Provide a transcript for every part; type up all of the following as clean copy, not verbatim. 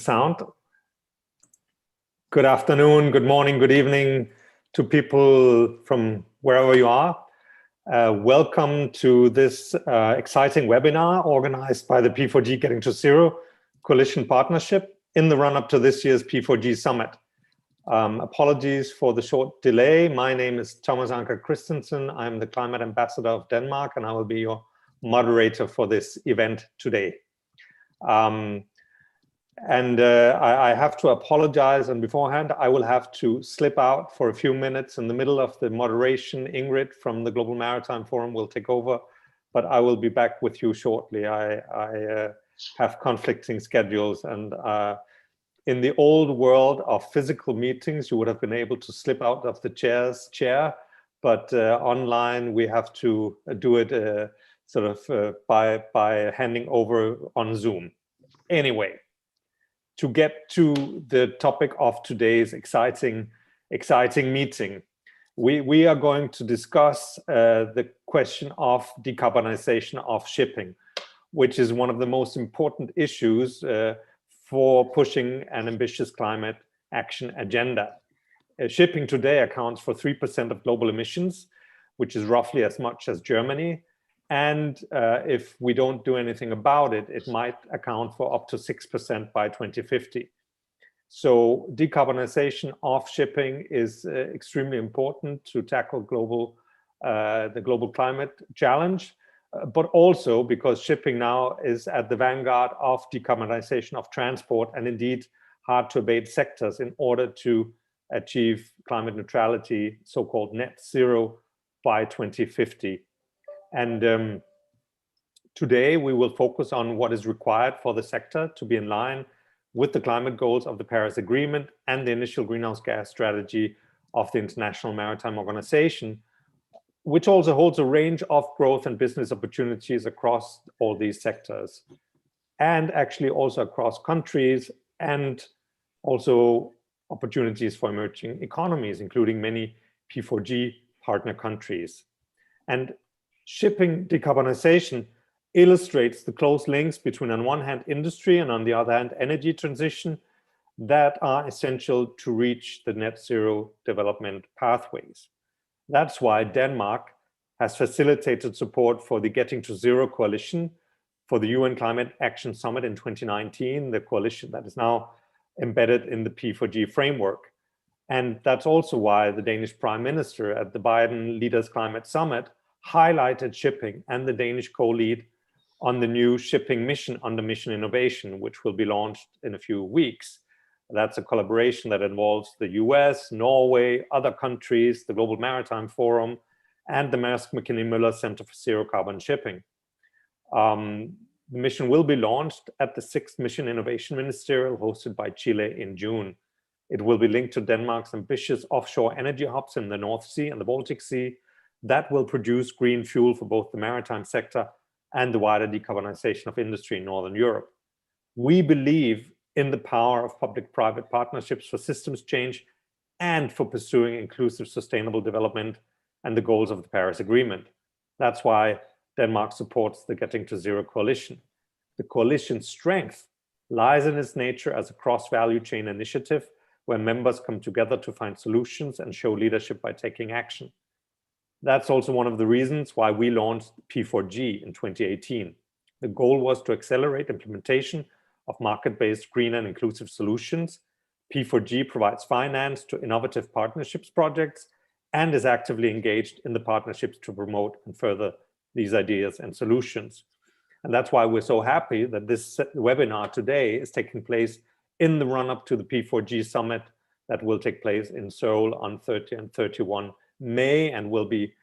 sound? Good afternoon, good morning, good evening to people from wherever you are. Welcome to this exciting webinar organized by the P4G Getting to Zero Coalition Partnership in the run-up to this year's P4G Summit. Apologies for the short delay. My name is Thomas Anker Christensen. I'm the Climate Ambassador of Denmark, and I will be your moderator for this event today. I have to apologize, and beforehand I will have to slip out for a few minutes in the middle of the moderation. Ingrid from the Global Maritime Forum will take over, but I will be back with you shortly. I have conflicting schedules, and in the old world of physical meetings, you would have been able to slip out of the chair, but online we have to do it by handing over on Zoom. Anyway, to get to the topic of today's exciting meeting, we are going to discuss the question of decarbonization of shipping, which is one of the most important issues for pushing an ambitious climate action agenda. Shipping today accounts for 3% of global emissions, which is roughly as much as Germany. And if we don't do anything about it, it might account for up to 6% by 2050. So decarbonization of shipping is extremely important to tackle the global climate challenge, but also because shipping now is at the vanguard of decarbonization of transport and indeed hard to abate sectors in order to achieve climate neutrality, so-called net zero by 2050. And today we will focus on what is required for the sector to be in line with the climate goals of the Paris Agreement and the initial greenhouse gas strategy of the International Maritime Organization, which also holds a range of growth and business opportunities across all these sectors, and actually also across countries, and also opportunities for emerging economies, including many P4G partner countries. And shipping decarbonization illustrates the close links between, on one hand, industry and on the other hand, energy transition that are essential to reach the net zero development pathways. That's why Denmark has facilitated support for the Getting to Zero Coalition for the UN Climate Action Summit in 2019, the coalition that is now embedded in the P4G framework. And that's also why the Danish Prime Minister at the Biden Leaders Climate Summit highlighted shipping and the Danish co-lead on the new shipping mission under Mission Innovation, which will be launched in a few weeks. That's a collaboration that involves the US, Norway, other countries, the Global Maritime Forum, and the Maersk Mc-Kinney Møller Center for Zero Carbon Shipping. The mission will be launched at the 6th Mission Innovation Ministerial hosted by Chile in June. It will be linked to Denmark's ambitious offshore energy hubs in the North Sea and the Baltic Sea that will produce green fuel for both the maritime sector and the wider decarbonization of industry in Northern Europe. We believe in the power of public-private partnerships for systems change and for pursuing inclusive sustainable development and the goals of the Paris Agreement. That's why Denmark supports the Getting to Zero Coalition. The coalition's strength lies in its nature as a cross-value chain initiative where members come together to find solutions and show leadership by taking action. That's also one of the reasons why we launched P4G in 2018. The goal was to accelerate implementation of market-based green and inclusive solutions. P4G provides finance to innovative partnerships projects and is actively engaged in the partnerships to promote and further these ideas and solutions. And that's why we're so happy that this webinar today is taking place in the run-up to the P4G Summit that will take place in Seoul on 30 and 31 May and will be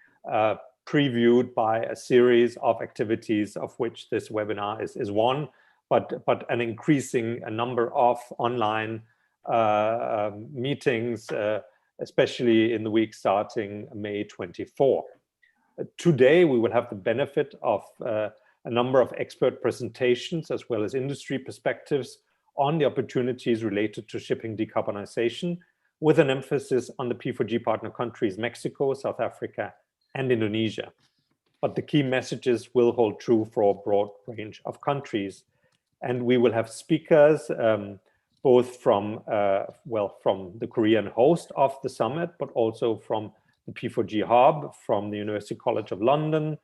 previewed by a series of activities of which this webinar is one, but an increasing number of online meetings, especially in the week starting May 24. Today, we will have the benefit of a number of expert presentations as well as industry perspectives on the opportunities related to shipping decarbonization, with an emphasis on the P4G partner countries, Mexico, South Africa, and Indonesia. But the key messages will hold true for a broad range of countries. And we will have speakers both from, from the Korean host of the summit, but also from the P4G hub, from the University College of London,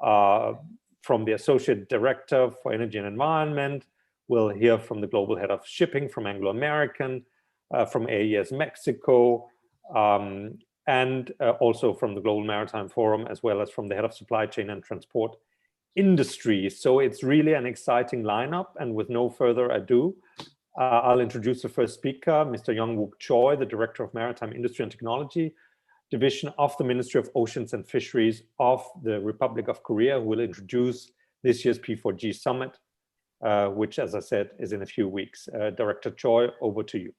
from the Associate Director for Energy and Environment. We'll hear from the Global Head of Shipping from Anglo American, from AES Mexico, and also from the Global Maritime Forum, as well as from the Head of Supply Chain and Transport Industry. So it's really an exciting lineup. And with no further ado, I'll introduce the first speaker, Mr. Young-Wook Choi, the Director of Maritime Industry and Technology Division of the Ministry of Oceans and Fisheries of the Republic of Korea, who will introduce this year's P4G Summit, which, as I said, is in a few weeks. Director Choi, over to you.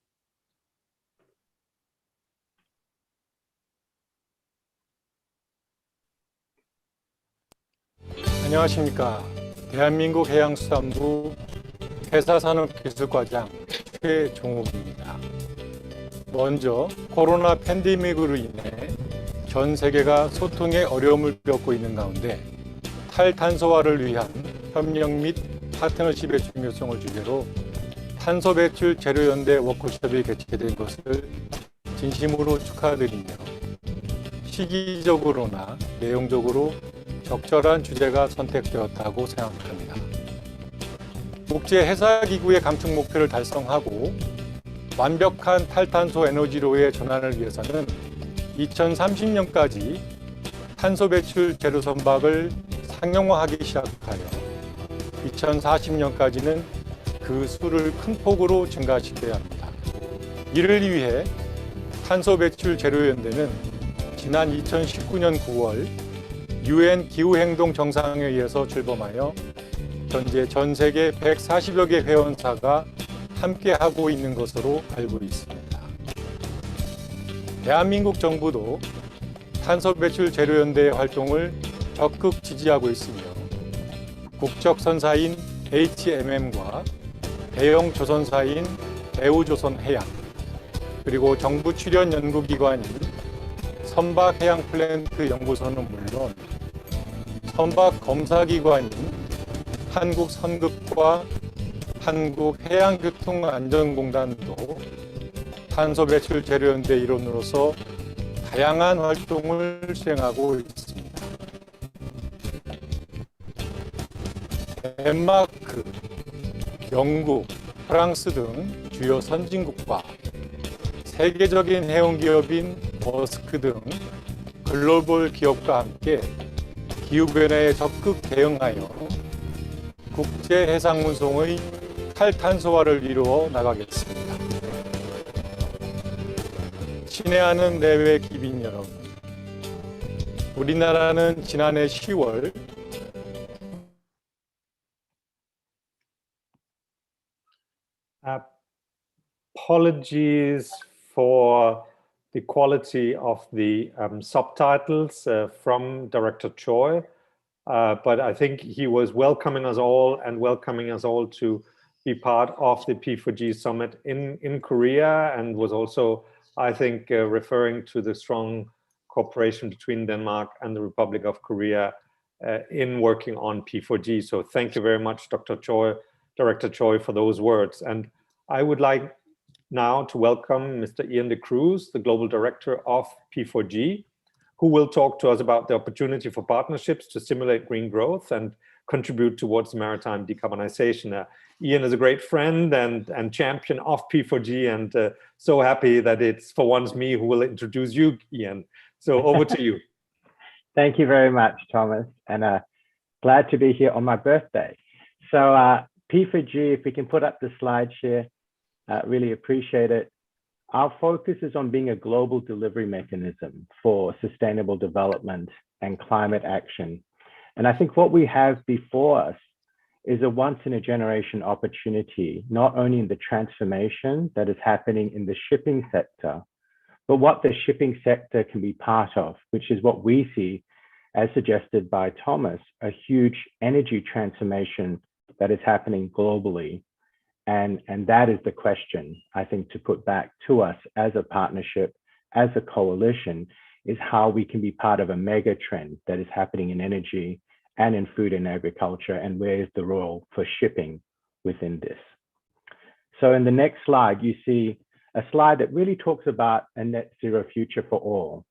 안녕하십니까. 대한민국 해양수산부 회사산업기술과장 최종욱입니다. 먼저 코로나 팬데믹으로 인해 전 세계가 소통에 어려움을 겪고 있는 가운데 탈탄소화를 위한 협력 및 파트너십의 중요성을 주제로 탄소 배출 제로 연대 워크숍이 개최된 것을 진심으로 축하드리며 시기적으로나 내용적으로 적절한 주제가 선택되었다고 생각합니다. 국제해사기구의 감축 목표를 달성하고 완벽한 탈탄소 에너지로의 전환을 위해서는 2030년까지 탄소 배출 제로 선박을 상용화하기 시작하여 2040년까지는 그 수를 큰 폭으로 증가시켜야 합니다. 이를 위해 탄소 배출 제로 연대는 지난 2019년 9월 UN 기후행동 정상회의에서 출범하여 현재 전 세계 140여 개 회원사가 함께하고 있는 것으로 알고 있습니다. 대한민국 정부도 탄소 배출 제로 연대의 활동을 적극 지지하고 있으며 국적 선사인 HMM과 대형 조선사인 대우조선해양, 그리고 정부 출연 연구기관인 선박해양플랜트 연구소는 물론 선박 검사기관인 한국선급과 한국해양교통안전공단도 탄소 배출 제로 연대 일원으로서 다양한 활동을 수행하고 있습니다. 덴마크, 영국, 프랑스 등 주요 선진국과 세계적인 해운기업인 머스크 등 글로벌 기업과 함께 기후변화에 적극 대응하여 국제해상운송의 탈탄소화를 이루어 나가겠습니다. 친애하는 내외 기빈 여러분, 우리나라는 지난해 10월 Apologies for the quality of the subtitles from Director Choi, but I think he was welcoming us all to be part of the P4G summit in Korea, and was also, I think, referring to the strong cooperation between Denmark and the Republic of Korea in working on P4G. So thank you very much, Dr. Choi, Director Choi, for those words. And I would like now to welcome Mr. Ian de Cruz, the Global Director of P4G, who will talk to us about the opportunity for partnerships to stimulate green growth and contribute towards maritime decarbonization. Ian is a great friend and champion of P4G, and so happy that it's for once me who will introduce you, Ian. So over to you. Thank you very much, Thomas, and glad to be here on my birthday. So P4G, if we can put up the slide share, really appreciate it. Our focus is on being a global delivery mechanism for sustainable development and climate action. And I think what we have before us is a once-in-a-generation opportunity, not only in the transformation that is happening in the shipping sector, but what the shipping sector can be part of, which is what we see, as suggested by Thomas, a huge energy transformation that is happening globally. And that is the question, I think, to put back to us as a partnership, as a coalition, is how we can be part of a mega trend that is happening in energy and in food and agriculture, and where is the role for shipping within this. So in the next slide, you see a slide that really talks about a net zero future for all.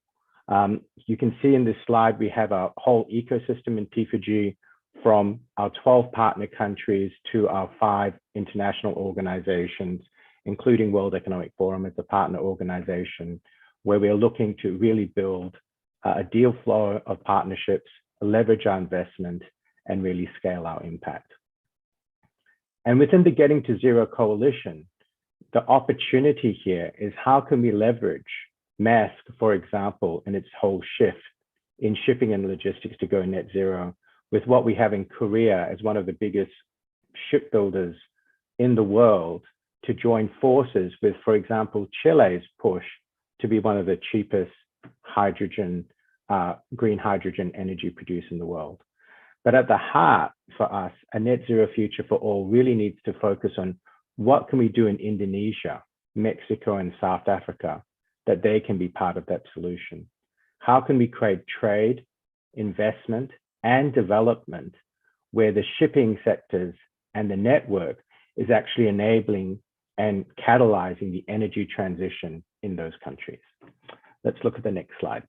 You can see in this slide, we have a whole ecosystem in P4G, from our 12 partner countries to our 5 international organizations, including World Economic Forum as a partner organization, where we are looking to really build a deal flow of partnerships, leverage our investment, and really scale our impact. And within the Getting to Zero Coalition, the opportunity here is how can we leverage Maersk, for example, in its whole shift in shipping and logistics to go net zero, with what we have in Korea as one of the biggest shipbuilders in the world, to join forces with, for example, Chile's push to be one of the cheapest hydrogen, green hydrogen energy produced in the world. But at the heart for us, a net zero future for all really needs to focus on what can we do in Indonesia, Mexico, and South Africa that they can be part of that solution. How can we create trade, investment, and development where the shipping sectors and the network is actually enabling and catalyzing the energy transition in those countries? Let's look at the next slide.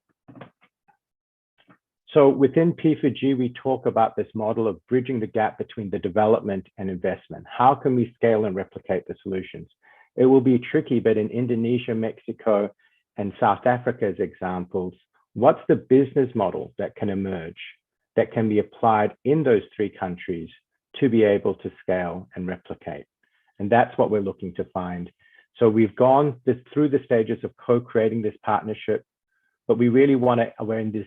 So within P4G, we talk about this model of bridging the gap between the development and investment. How can we scale and replicate the solutions? It will be tricky, but in Indonesia, Mexico, and South Africa as examples, what's the business model that can emerge that can be applied in those 3 countries to be able to scale and replicate? And that's what we're looking to find. So we've gone through the stages of co-creating this partnership, but we really we're in this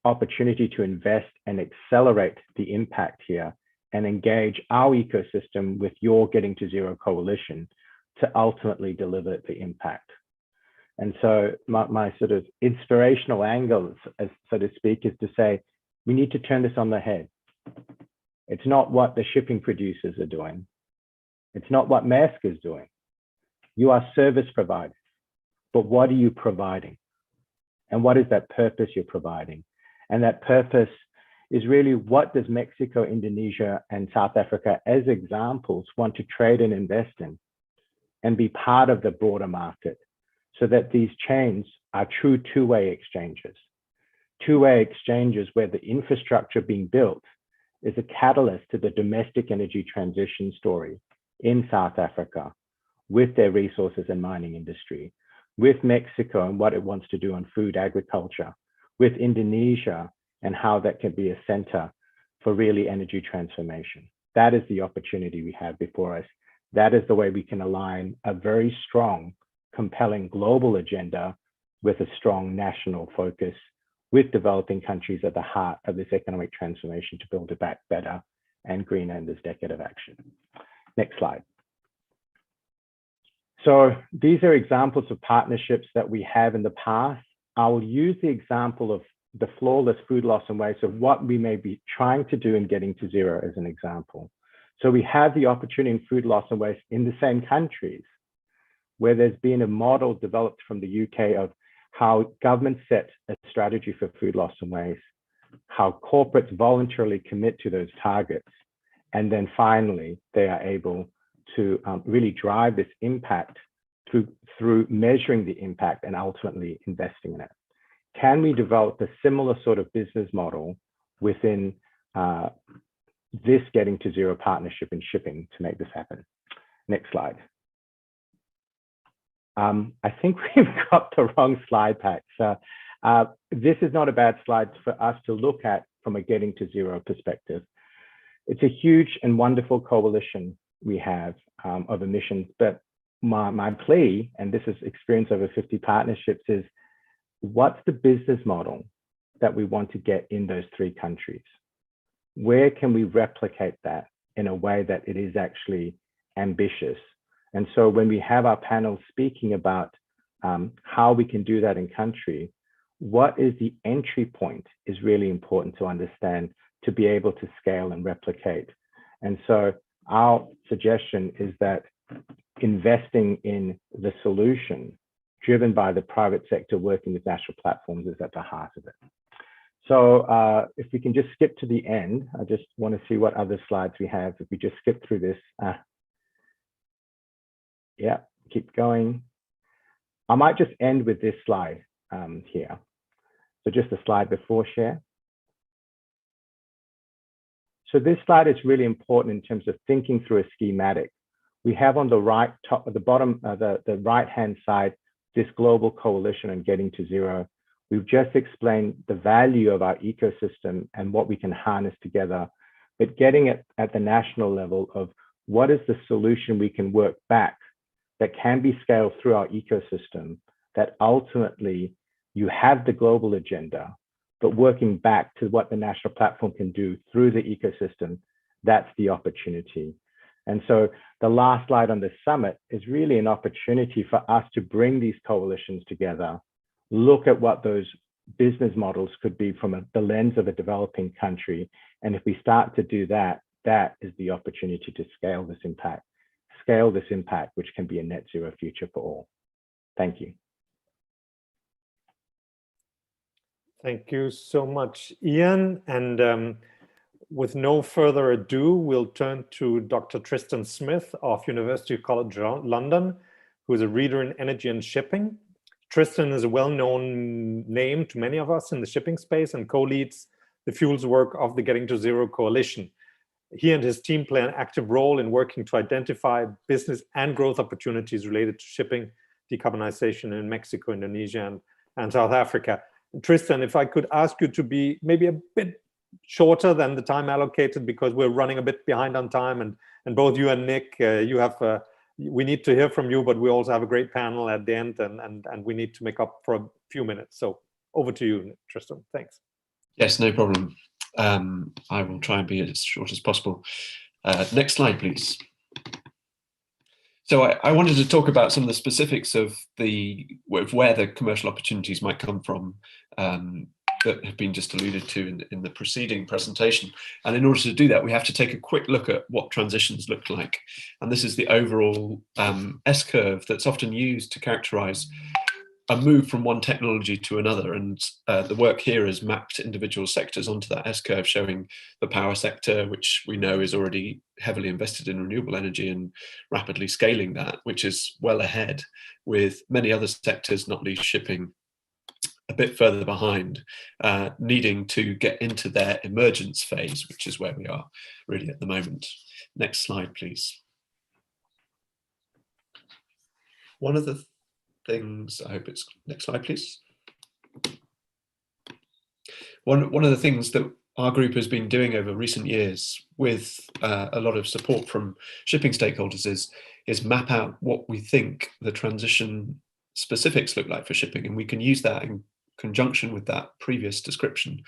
opportunity to invest and accelerate the impact here and engage our ecosystem with your Getting to Zero Coalition to ultimately deliver the impact. And so my sort of inspirational angle, as so to speak, is to say, we need to turn this on the head. It's not what the shipping producers are doing. It's not what Maersk is doing. You are service providers, but what are you providing? And what is that purpose you're providing? And that purpose is really, what does Mexico, Indonesia, and South Africa as examples want to trade and invest in and be part of the broader market, so that these chains are true two-way exchanges. Two-way exchanges where the infrastructure being built is a catalyst to the domestic energy transition story in South Africa with their resources and mining industry, with Mexico and what it wants to do on food agriculture, with Indonesia and how that can be a center for really energy transformation. That is the opportunity we have before us. That is the way we can align a very strong, compelling global agenda with a strong national focus, with developing countries at the heart of this economic transformation to build it back better and greener in this decade of action. Next slide. So these are examples of partnerships that we have in the past. I will use the example of the flawless food loss and waste of what we may be trying to do in Getting to Zero as an example. So we have the opportunity in food loss and waste in the same countries, where there's been a model developed from the UK of how governments set a strategy for food loss and waste, how corporates voluntarily commit to those targets, and then finally they are able to really drive this impact through measuring the impact and ultimately investing in it. Can we develop a similar sort of business model within this Getting to Zero partnership in shipping to make this happen? Next slide. I think we've got the wrong slide pack. So this is not a bad slide for us to look at from a Getting to Zero perspective. It's a huge and wonderful coalition we have of emissions, but my plea, and this is experience over 50 partnerships, is what's the business model that we want to get in those 3 countries? Where can we replicate that in a way that it is actually ambitious? And so when we have our panel speaking about how we can do that in country, what is the entry point is really important to understand to be able to scale and replicate. And so our suggestion is that investing in the solution driven by the private sector working with national platforms is at the heart of it. So if we can just skip to the end, I just want to see what other slides we have. If we just skip through this. Yeah, keep going. I might just end with this slide here. So just a slide before share. So this slide is really important in terms of thinking through a schematic. We have on the right top, at the bottom, the right-hand side, this global coalition on getting to zero. We've just explained the value of our ecosystem and what we can harness together, but getting it at the national level of what is the solution we can work back that can be scaled through our ecosystem, that ultimately you have the global agenda, but working back to what the national platform can do through the ecosystem, that's the opportunity. And so the last slide on the summit is really an opportunity for us to bring these coalitions together, look at what those business models could be from the lens of a developing country. And if we start to do that, that is the opportunity to scale this impact, which can be a net zero future for all. Thank you. Thank you so much, Ian. And with no further ado, we'll turn to Dr. Tristan Smith of University College London, who is a reader in energy and shipping. Tristan is a well-known name to many of us in the shipping space and co-leads the fuels work of the Getting to Zero Coalition. He and his team play an active role in working to identify business and growth opportunities related to shipping, decarbonization in Mexico, Indonesia, and South Africa. Tristan, if I could ask you to be maybe a bit shorter than the time allocated, because we're running a bit behind on time, and both you and Nick, we need to hear from you, but we also have a great panel at the end, and we need to make up for a few minutes. So over to you, Tristan. Thanks. Yes, no problem. I will try and be as short as possible. Next slide, please. So I wanted to talk about some of the specifics of where the commercial opportunities might come from that have been just alluded to in the preceding presentation. And in order to do that, we have to take a quick look at what transitions look like. And this is the overall S-curve that's often used to characterize a move from one technology to another. And the work here has mapped individual sectors onto that S-curve, showing the power sector, which we know is already heavily invested in renewable energy and rapidly scaling that, which is well ahead, with many other sectors, not least shipping, a bit further behind, needing to get into their emergence phase, which is where we are really at the moment. Next slide, please. One of the things, I hope it's, next slide, please. One of the things that our group has been doing over recent years with a lot of support from shipping stakeholders is map out what we think the transition specifics look like for shipping. And we can use that in conjunction with that previous description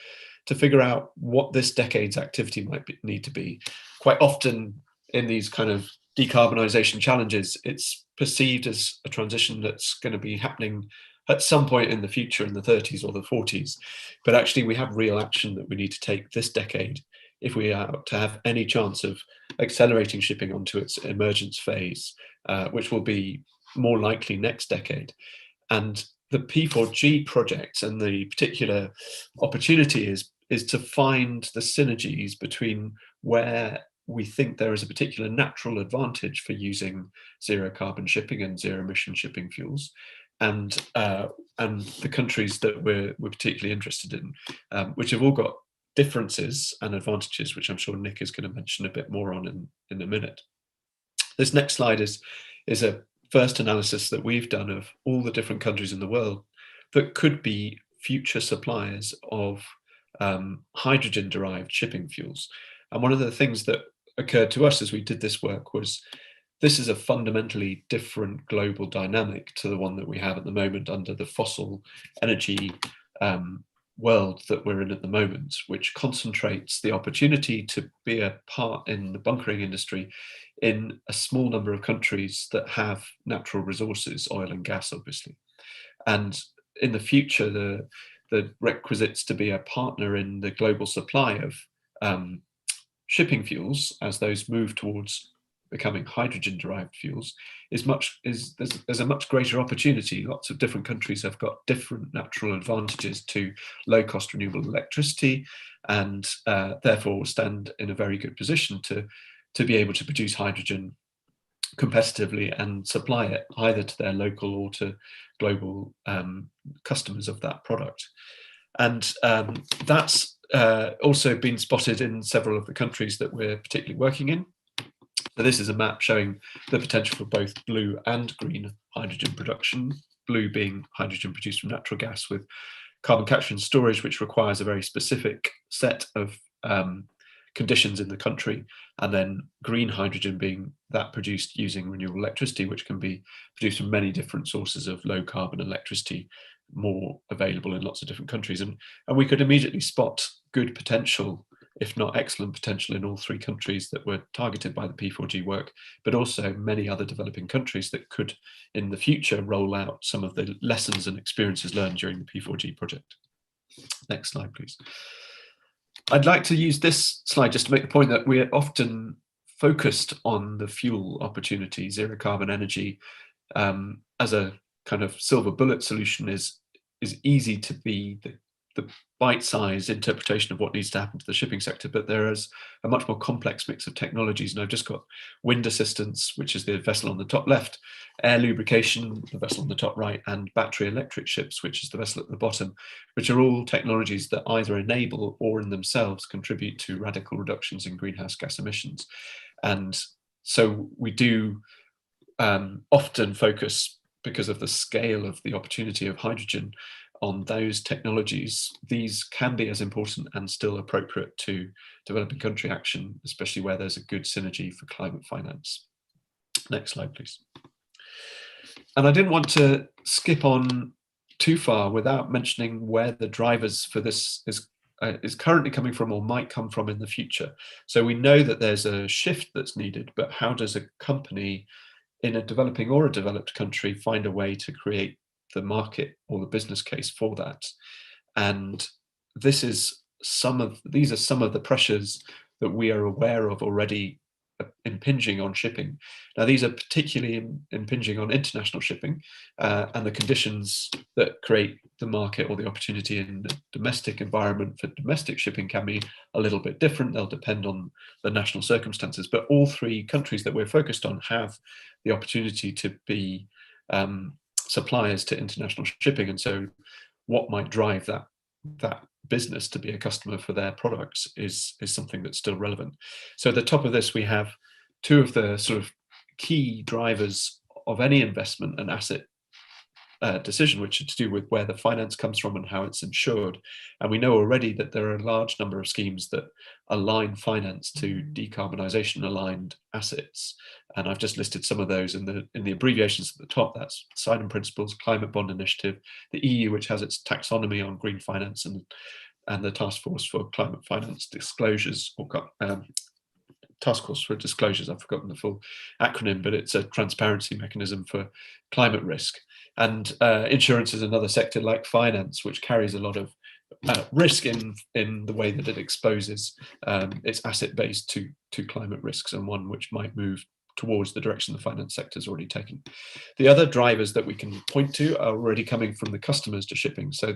to figure out what this decade's activity might need to be. Quite often in these kind of decarbonization challenges, it's perceived as a transition that's going to be happening at some point in the future, in the 30s or the 40s. But actually we have real action that we need to take this decade if we are to have any chance of accelerating shipping onto its emergence phase, which will be more likely next decade. And the P4G project and the particular opportunity is to find the synergies between where we think there is a particular natural advantage for using zero carbon shipping and zero emission shipping fuels, and the countries that we're particularly interested in, which have all got differences and advantages, which I'm sure Nick is going to mention a bit more on in a minute. This next slide is a first analysis that we've done of all the different countries in the world that could be future suppliers of hydrogen-derived shipping fuels. And one of the things that occurred to us as we did this work was this is a fundamentally different global dynamic to the one that we have at the moment under the fossil energy world that we're in at the moment, which concentrates the opportunity to be a part in the bunkering industry in a small number of countries that have natural resources, oil and gas, obviously. And in the future, the requisites to be a partner in the global supply of shipping fuels, as those move towards becoming hydrogen-derived fuels, there's a much greater opportunity. Lots of different countries have got different natural advantages to low-cost renewable electricity, and therefore stand in a very good position to be able to produce hydrogen competitively and supply it either to their local or to global customers of that product. And that's also been spotted in several of the countries that we're particularly working in. So this is a map showing the potential for both blue and green hydrogen production, blue being hydrogen produced from natural gas with carbon capture and storage, which requires a very specific set of conditions in the country, and then green hydrogen being that produced using renewable electricity, which can be produced from many different sources of low carbon electricity, more available in lots of different countries. And we could immediately spot good potential, if not excellent potential, in all three countries that were targeted by the P4G work, but also many other developing countries that could in the future roll out some of the lessons and experiences learned during the P4G project. Next slide, please. I'd like to use this slide just to make the point that we're often focused on the fuel opportunity. Zero carbon energy as a kind of silver bullet solution is easy to be the bite-sized interpretation of what needs to happen to the shipping sector, but there is a much more complex mix of technologies. And I've just got wind assistance, which is the vessel on the top left, air lubrication, the vessel on the top right, and battery electric ships, which is the vessel at the bottom, which are all technologies that either enable or in themselves contribute to radical reductions in greenhouse gas emissions. And so we do often focus, because of the scale of the opportunity of hydrogen, on those technologies. These can be as important and still appropriate to developing country action, especially where there's a good synergy for climate finance. Next slide, please. And I didn't want to skip on too far without mentioning where the drivers for this is currently coming from or might come from in the future. So we know that there's a shift that's needed, but how does a company in a developing or a developed country find a way to create the market or the business case for that? And these are some of the pressures that we are aware of already impinging on shipping. Now, these are particularly impinging on international shipping, and the conditions that create the market or the opportunity in the domestic environment for domestic shipping can be a little bit different. They'll depend on the national circumstances, but all three countries that we're focused on have the opportunity to be suppliers to international shipping. And so what might drive that business to be a customer for their products is something that's still relevant. So at the top of this, we have two of the sort of key drivers of any investment and asset decision, which is to do with where the finance comes from and how it's insured. And we know already that there are a large number of schemes that align finance to decarbonisation aligned assets. And I've just listed some of those in the abbreviations at the top. That's Poseidon Principles, Climate Bond Initiative, the EU, which has its taxonomy on green finance, and the Task Force for Climate Finance Disclosures, or Task Force for Disclosures, I've forgotten the full acronym, but it's a transparency mechanism for climate risk. And insurance is another sector like finance, which carries a lot of risk in the way that it exposes its asset base to climate risks, and one which might move towards the direction the finance sector is already taking. The other drivers that we can point to are already coming from the customers to shipping. So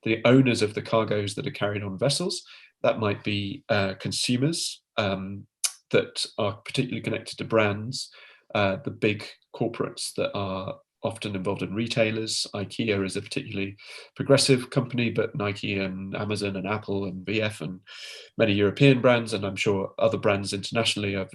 the owners of the cargoes that are carried on vessels, that might be consumers that are particularly connected to brands, the big corporates that are often involved in retailers. IKEA is a particularly progressive company, but Nike and Amazon and Apple and VF and many European brands, and I'm sure other brands internationally are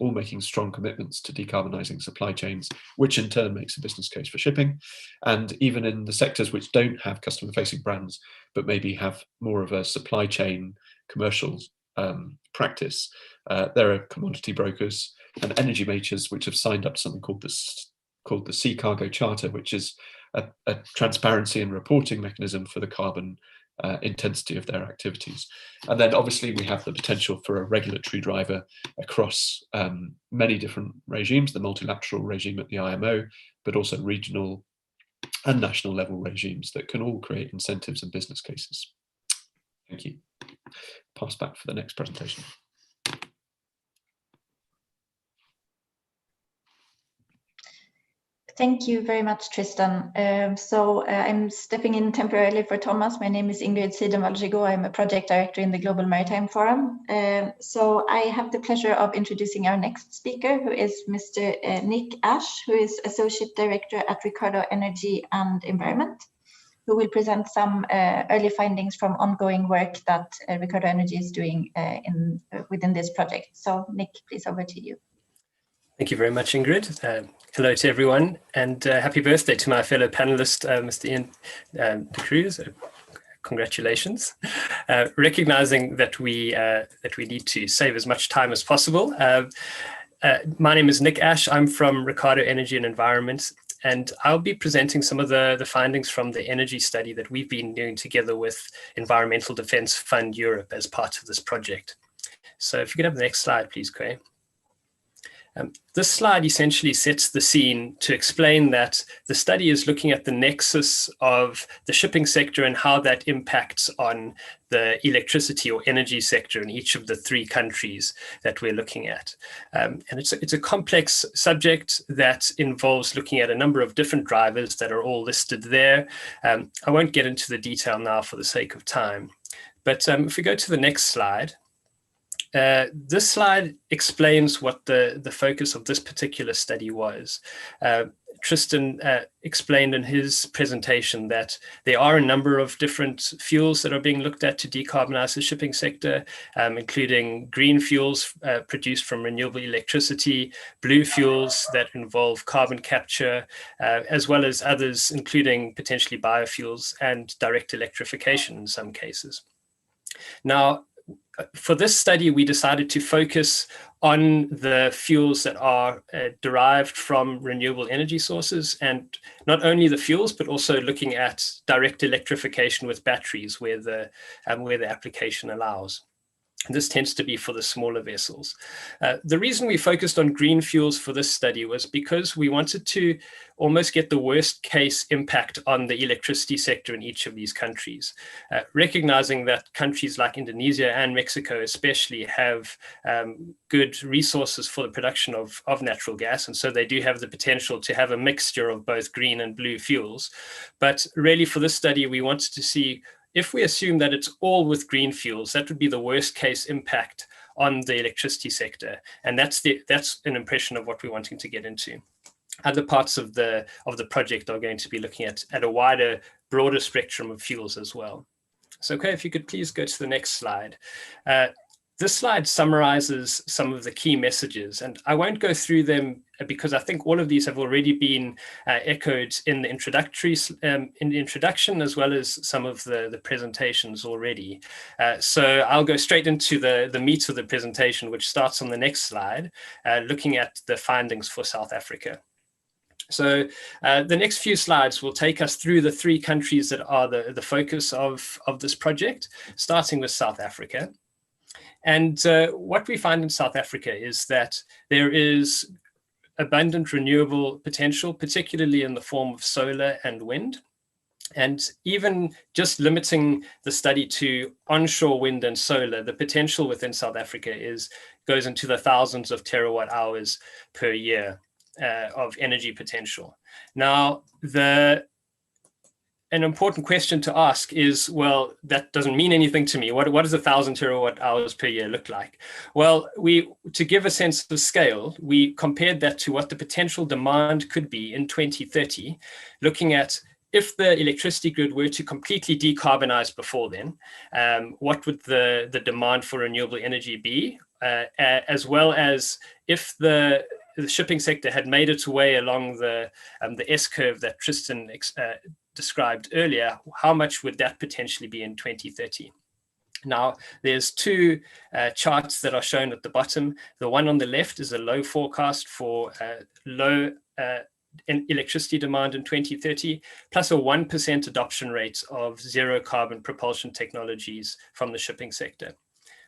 all making strong commitments to decarbonising supply chains, which in turn makes a business case for shipping. And even in the sectors which don't have customer-facing brands, but maybe have more of a supply chain commercial practice, there are commodity brokers and energy majors which have signed up to something called the Sea Cargo Charter, which is a transparency and reporting mechanism for the carbon intensity of their activities. And then obviously we have the potential for a regulatory driver across many different regimes, the multilateral regime at the IMO, but also regional and national level regimes that can all create incentives and business cases. Thank you. Pass back for the next presentation. Thank you very much, Tristan. I'm stepping in temporarily for Thomas. My name is Ingrid Siedenwald-Gigot. I'm a project director in the Global Maritime Forum. So I have the pleasure of introducing our next speaker, who is Mr. Nick Ash, who is Associate Director at Ricardo Energy and Environment, who will present some early findings from ongoing work that Ricardo Energy is doing within this project. So Nick, please, over to you. Thank you very much, Ingrid. Hello to everyone, and happy birthday to my fellow panelist, Mr. Ian de Cruz. Congratulations. Recognizing that we need to save as much time as possible. My name is Nick Ash. I'm from Ricardo Energy and Environment, and I'll be presenting some of the findings from the energy study that we've been doing together with Environmental Defence Fund Europe as part of this project. So if you could have the next slide, please, Quay. This slide essentially sets the scene to explain that the study is looking at the nexus of the shipping sector and how that impacts on the electricity or energy sector in each of the three countries that we're looking at. And it's a complex subject that involves looking at a number of different drivers that are all listed there. I won't get into the detail now for the sake of time, but if we go to the next slide, this slide explains what the focus of this particular study was. Tristan explained in his presentation that there are a number of different fuels that are being looked at to decarbonize the shipping sector, including green fuels produced from renewable electricity, blue fuels that involve carbon capture, as well as others, including potentially biofuels and direct electrification in some cases. Now, for this study, we decided to focus on the fuels that are derived from renewable energy sources, and not only the fuels, but also looking at direct electrification with batteries where the application allows. This tends to be for the smaller vessels. The reason we focused on green fuels for this study was because we wanted to almost get the worst case impact on the electricity sector in each of these countries, recognizing that countries like Indonesia and Mexico especially have good resources for the production of natural gas. And so they do have the potential to have a mixture of both green and blue fuels. But really for this study, we wanted to see if we assume that it's all with green fuels, that would be the worst case impact on the electricity sector. And that's an impression of what we're wanting to get into. Other parts of the project are going to be looking at a wider, broader spectrum of fuels as well. So, okay, if you could please go to the next slide. This slide summarizes some of the key messages, and I won't go through them because I think all of these have already been echoed in the introduction, as well as some of the presentations already. So I'll go straight into the meat of the presentation, which starts on the next slide, looking at the findings for South Africa. So the next few slides will take us through the three countries that are the focus of this project, starting with South Africa. And what we find in South Africa is that there is abundant renewable potential, particularly in the form of solar and wind. And even just limiting the study to onshore wind and solar, the potential within South Africa goes into the thousands of terawatt hours per year of energy potential. Now, an important question to ask is, well, that doesn't mean anything to me. What does 1,000 terawatt hours per year look like? Well, to give a sense of scale, we compared that to what the potential demand could be in 2030, looking at if the electricity grid were to completely decarbonize before then, what would the demand for renewable energy be, as well as if the shipping sector had made its way along the S-curve that Tristan described earlier, how much would that potentially be in 2030? Now, there's two charts that are shown at the bottom. The one on the left is a low forecast for low electricity demand in 2030, plus a 1% adoption rate of zero carbon propulsion technologies from the shipping sector.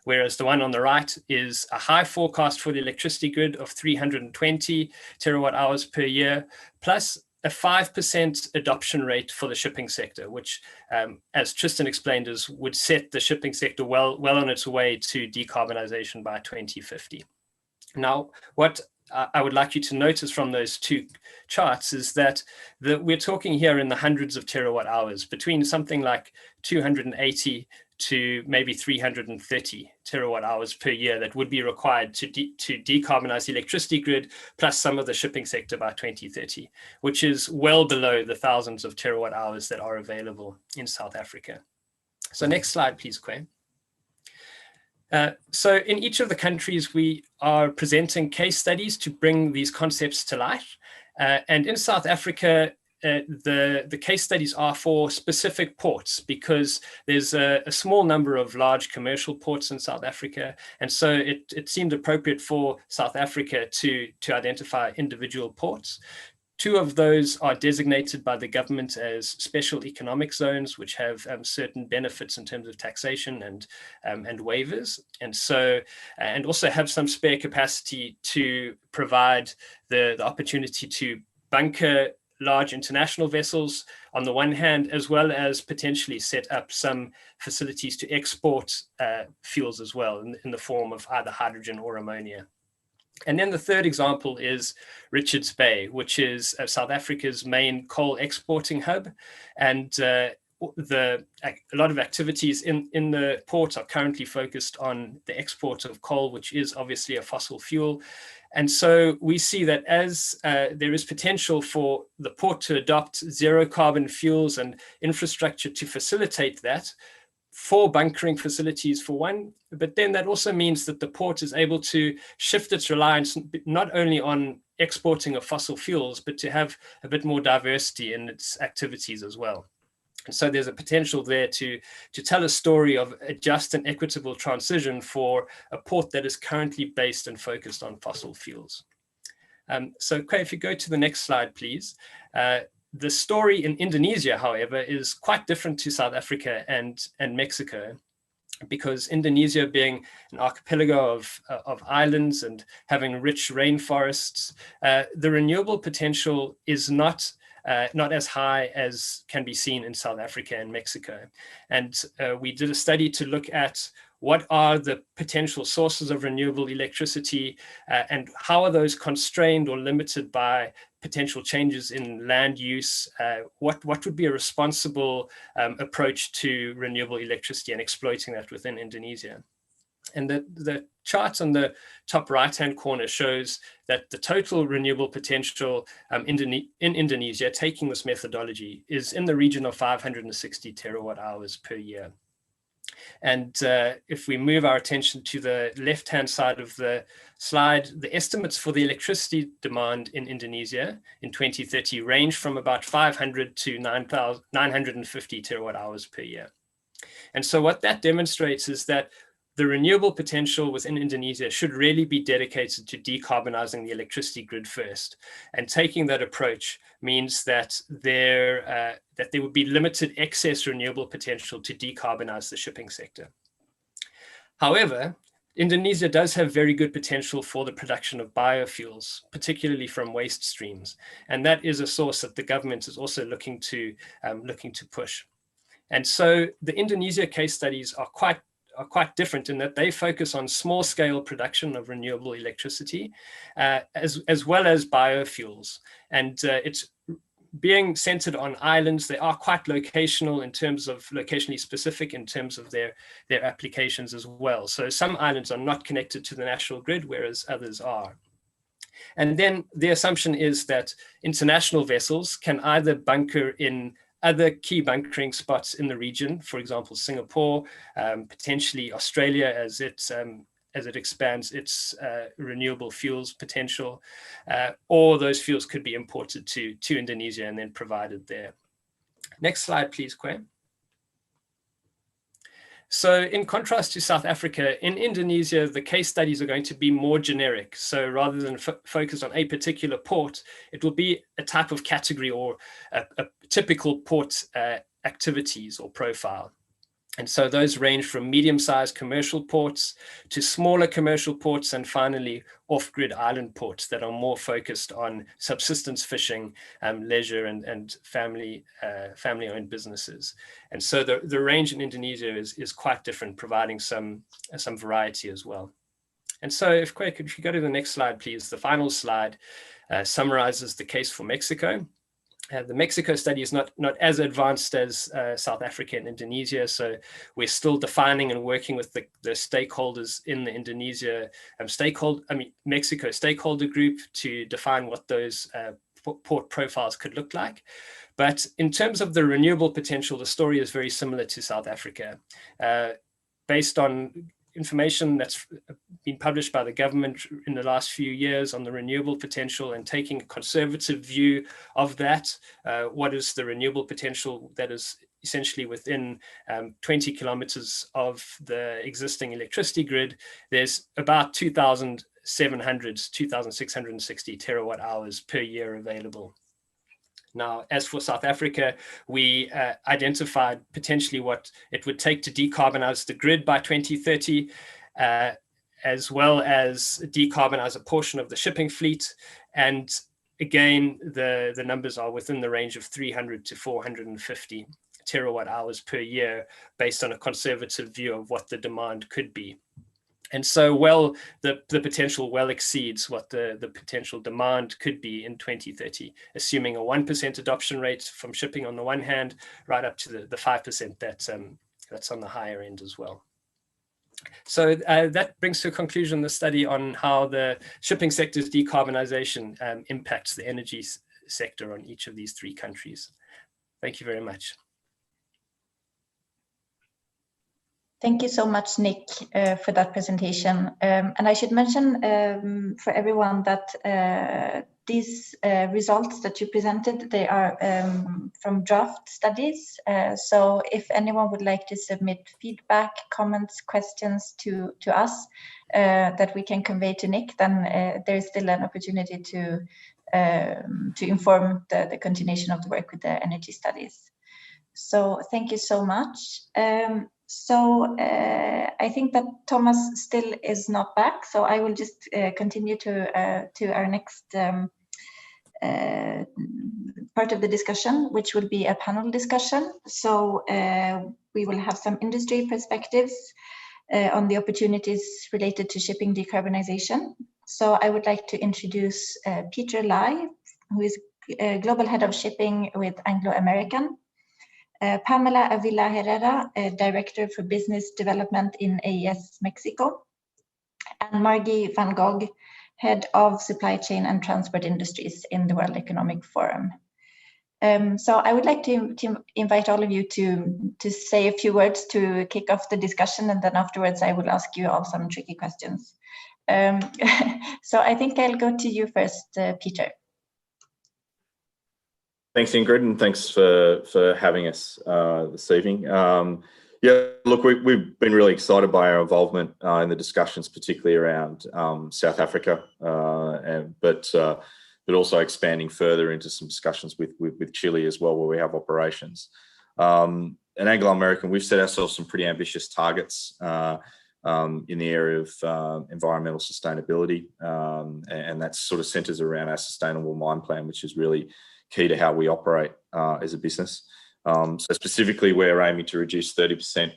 Whereas the one on the right is a high forecast for the electricity grid of 320 terawatt hours per year, plus a 5% adoption rate for the shipping sector, which, as Tristan explained, would set the shipping sector well on its way to decarbonization by 2050. Now, what I would like you to notice from those two charts is that we're talking here in the hundreds of terawatt hours, between something like 280 to maybe 330 terawatt hours per year that would be required to decarbonize the electricity grid, plus some of the shipping sector by 2030, which is well below the thousands of terawatt hours that are available in South Africa. So next slide, please, Quay. So in each of the countries, we are presenting case studies to bring these concepts to life. And in South Africa, the case studies are for specific ports, because there's a small number of large commercial ports in South Africa. And so it seemed appropriate for South Africa to identify individual ports. Two of those are designated by the government as special economic zones, which have certain benefits in terms of taxation and waivers, and also have some spare capacity to provide the opportunity to bunker large international vessels on the one hand, as well as potentially set up some facilities to export fuels as well in the form of either hydrogen or ammonia. And then the third example is Richards Bay, which is South Africa's main coal exporting hub. And a lot of activities in the port are currently focused on the export of coal, which is obviously a fossil fuel. And so we see that as there is potential for the port to adopt zero carbon fuels and infrastructure to facilitate that, for bunkering facilities for one, but then that also means that the port is able to shift its reliance not only on exporting of fossil fuels, but to have a bit more diversity in its activities as well. And so there's a potential there to tell a story of a just and equitable transition for a port that is currently based and focused on fossil fuels. So Quay, if you go to the next slide, please. The story in Indonesia, however, is quite different to South Africa and Mexico, because Indonesia, being an archipelago of islands and having rich rainforests, the renewable potential is not as high as can be seen in South Africa and Mexico. And we did a study to look at what are the potential sources of renewable electricity and how are those constrained or limited by potential changes in land use? What would be a responsible approach to renewable electricity and exploiting that within Indonesia? And the chart on the top right-hand corner shows that the total renewable potential in Indonesia, taking this methodology, is in the region of 560 terawatt hours per year. And if we move our attention to the left-hand side of the slide, the estimates for the electricity demand in Indonesia in 2030 range from about 500 to 950 terawatt hours per year. And so what that demonstrates is that the renewable potential within Indonesia should really be dedicated to decarbonizing the electricity grid first. And taking that approach means that there would be limited excess renewable potential to decarbonize the shipping sector. However, Indonesia does have very good potential for the production of biofuels, particularly from waste streams. And that is a source that the government is also looking to push. And so the Indonesia case studies are quite different in that they focus on small scale production of renewable electricity, as well as biofuels. And it's being centered on islands. They are quite locationally specific in terms of their applications as well. So some islands are not connected to the national grid, whereas others are. And then the assumption is that international vessels can either bunker in other key bunkering spots in the region, for example, Singapore, potentially Australia as it expands its renewable fuels potential, or those fuels could be imported to Indonesia and then provided there. Next slide, please, Quay. So in contrast to South Africa, in Indonesia, the case studies are going to be more generic. So rather than focus on a particular port, it will be a type of category or a typical port activities or profile. And so those range from medium-sized commercial ports to smaller commercial ports, and finally off-grid island ports that are more focused on subsistence fishing, leisure and family-owned businesses. And so the range in Indonesia is quite different, providing some variety as well. And so if you go to the next slide, please, the final slide summarizes the case for Mexico. The Mexico study is not as advanced as South Africa and Indonesia, so we're still defining and working with the stakeholders in the Mexico stakeholder group to define what those port profiles could look like. But in terms of the renewable potential, the story is very similar to South Africa. Based on information that's been published by the government in the last few years on the renewable potential, and taking a conservative view of that, what is the renewable potential that is essentially within 20 kilometers of the existing electricity grid, there's about 2,660 terawatt hours per year available. Now, as for South Africa, we identified potentially what it would take to decarbonize the grid by 2030, as well as decarbonize a portion of the shipping fleet. And again, the numbers are within the range of 300 to 450 terawatt hours per year, based on a conservative view of what the demand could be. And so, the potential well exceeds what the potential demand could be in 2030, assuming a 1% adoption rate from shipping on the one hand, right up to the 5% that's on the higher end as well. So that brings to a conclusion the study on how the shipping sector's decarbonization impacts the energy sector on each of these three countries. Thank you very much. Thank you so much, Nick, for that presentation. And I should mention for everyone that these results that you presented, they are from draft studies. So if anyone would like to submit feedback, comments, questions to us that we can convey to Nick, then there is still an opportunity to inform the continuation of the work with the energy studies. So thank you so much. So I think that Thomas still is not back, so I will just continue to our next part of the discussion, which will be a panel discussion. So we will have some industry perspectives on the opportunities related to shipping decarbonization. So I would like to introduce Peter Lai, who is Global Head of Shipping with Anglo American. Pamela Avila Herrera, Director for Business Development in AES Mexico, and Margie Van Gogh, Head of Supply Chain and Transport Industries in the World Economic Forum. So I would like to invite all of you to say a few words to kick off the discussion, and then afterwards I will ask you all some tricky questions. So I think I'll go to you first, Peter. Thanks, Ingrid, and thanks for having us this evening. Yeah, look, we've been really excited by our involvement in the discussions, particularly around South Africa, but also expanding further into some discussions with Chile as well, where we have operations. And Anglo American, we've set ourselves some pretty ambitious targets in the area of environmental sustainability, and that sort of centers around our sustainable mine plan, which is really key to how we operate as a business. So specifically, we're aiming to reduce 30%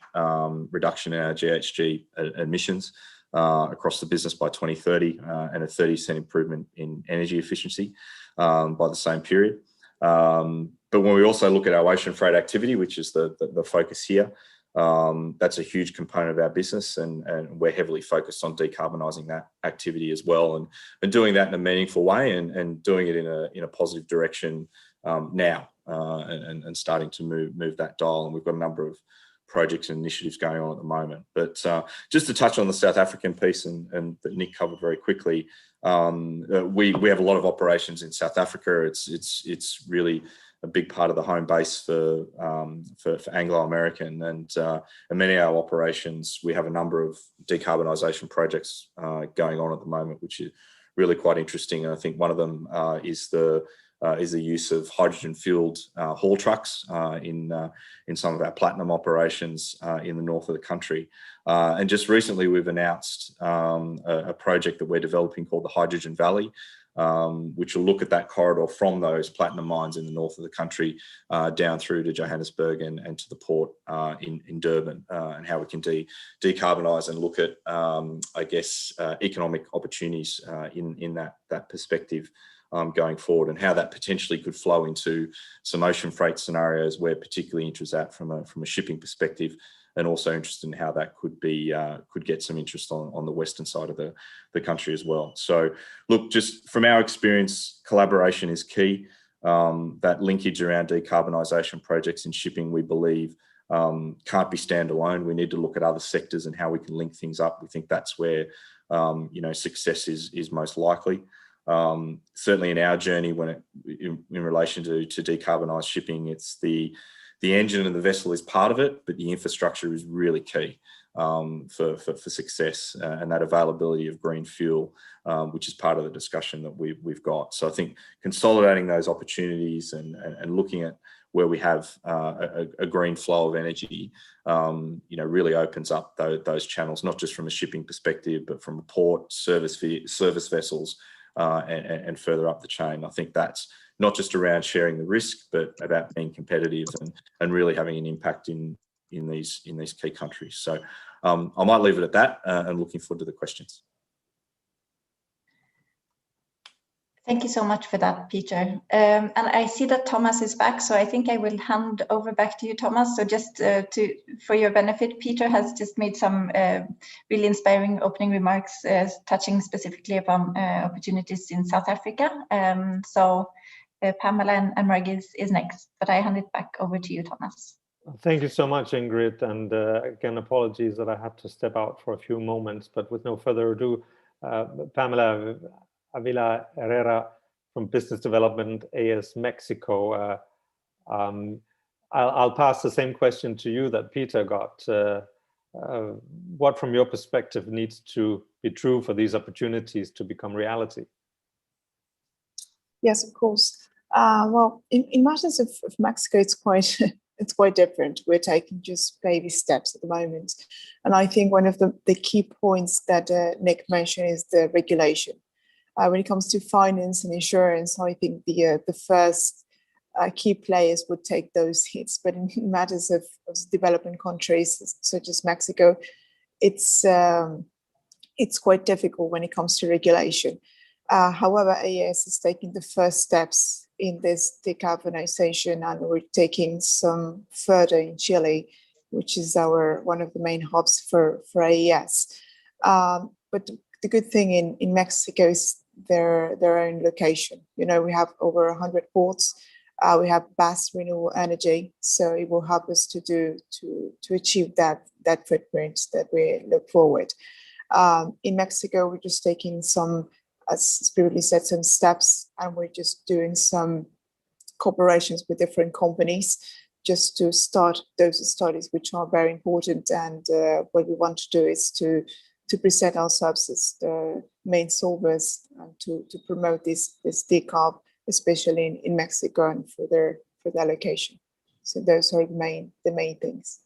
reduction in our GHG emissions across the business by 2030, and a 30% improvement in energy efficiency by the same period. But when we also look at our ocean freight activity, which is the focus here, that's a huge component of our business, and we're heavily focused on decarbonising that activity as well, and doing that in a meaningful way, and doing it in a positive direction now, and starting to move that dial. And we've got a number of projects and initiatives going on at the moment. But just to touch on the South African piece, and that Nick covered very quickly, we have a lot of operations in South Africa. It's really a big part of the home base for Anglo American, and many of our operations, we have a number of decarbonisation projects going on at the moment, which is really quite interesting. And I think one of them is the use of hydrogen-fueled haul trucks in some of our platinum operations in the north of the country. And just recently, we've announced a project that we're developing called the Hydrogen Valley, which will look at that corridor from those platinum mines in the north of the country down through to Johannesburg and to the port in Durban, and how we can decarbonise and look at, I guess, economic opportunities in that perspective going forward, and how that potentially could flow into some ocean freight scenarios we're particularly interested from a shipping perspective, and also interested in how that could get some interest on the western side of the country as well. So look, just from our experience, collaboration is key. That linkage around decarbonisation projects in shipping, we believe, can't be standalone. We need to look at other sectors and how we can link things up. We think that's where success is most likely. Certainly in our journey, in relation to decarbonise shipping, it's the engine and the vessel is part of it, but the infrastructure is really key for success, and that availability of green fuel, which is part of the discussion that we've got. So I think consolidating those opportunities and looking at where we have a green flow of energy, really opens up those channels, not just from a shipping perspective, but from a port, service vessels, and further up the chain. I think that's not just around sharing the risk, but about being competitive and really having an impact in these key countries. So I might leave it at that, and looking forward to the questions. Thank you so much for that, Peter. And I see that Thomas is back, so I think I will hand over back to you, Thomas. So just for your benefit, Peter has just made some really inspiring opening remarks, touching specifically upon opportunities in South Africa. So Pamela and Margie is next, but I hand it back over to you, Thomas. Thank you so much, Ingrid. And again, apologies that I had to step out for a few moments, but with no further ado, Pamela Avila Herrera from Business Development AS Mexico. I'll pass the same question to you that Peter got. What, from your perspective, needs to be true for these opportunities to become reality? Yes, of course. Well, in matters of Mexico, it's quite different. We're taking just baby steps at the moment. And I think one of the key points that Nick mentioned is the regulation. When it comes to finance and insurance, I think the first key players would take those hits. But in matters of developing countries such as Mexico, it's quite difficult when it comes to regulation. However, AES is taking the first steps in this decarbonization, and we're taking some further in Chile, which is one of the main hubs for AES. But the good thing in Mexico is their own location. We have over 100 ports. We have vast renewable energy, so it will help us to achieve that footprint that we look forward. In Mexico, we're just taking some, as previously said, some steps, and we're just doing some cooperations with different companies just to start those studies, which are very important. And what we want to do is to present ourselves as the main solvers and to promote this decarb, especially in Mexico and for their location. So those are the main things.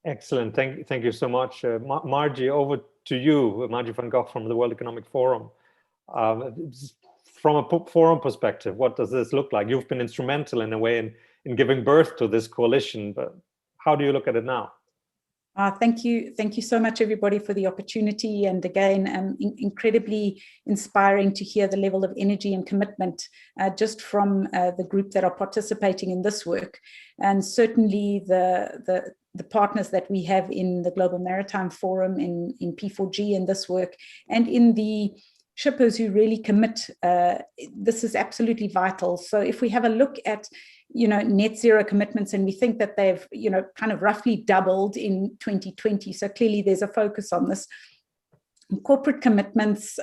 Excellent. Thank you so much. Margie, over to you. Margie van Gogh from the World Economic Forum. From a forum perspective, what does this look like? You've been instrumental in a way in giving birth to this coalition, but how do you look at it now? Thank you so much, everybody, for the opportunity. And again, incredibly inspiring to hear the level of energy and commitment just from the group that are participating in this work. And certainly the partners that we have in the Global Maritime Forum, in P4G in this work, and in the shippers who really commit, this is absolutely vital. So if we have a look at net zero commitments, and we think that they've kind of roughly doubled in 2020, so clearly there's a focus on this. Corporate commitments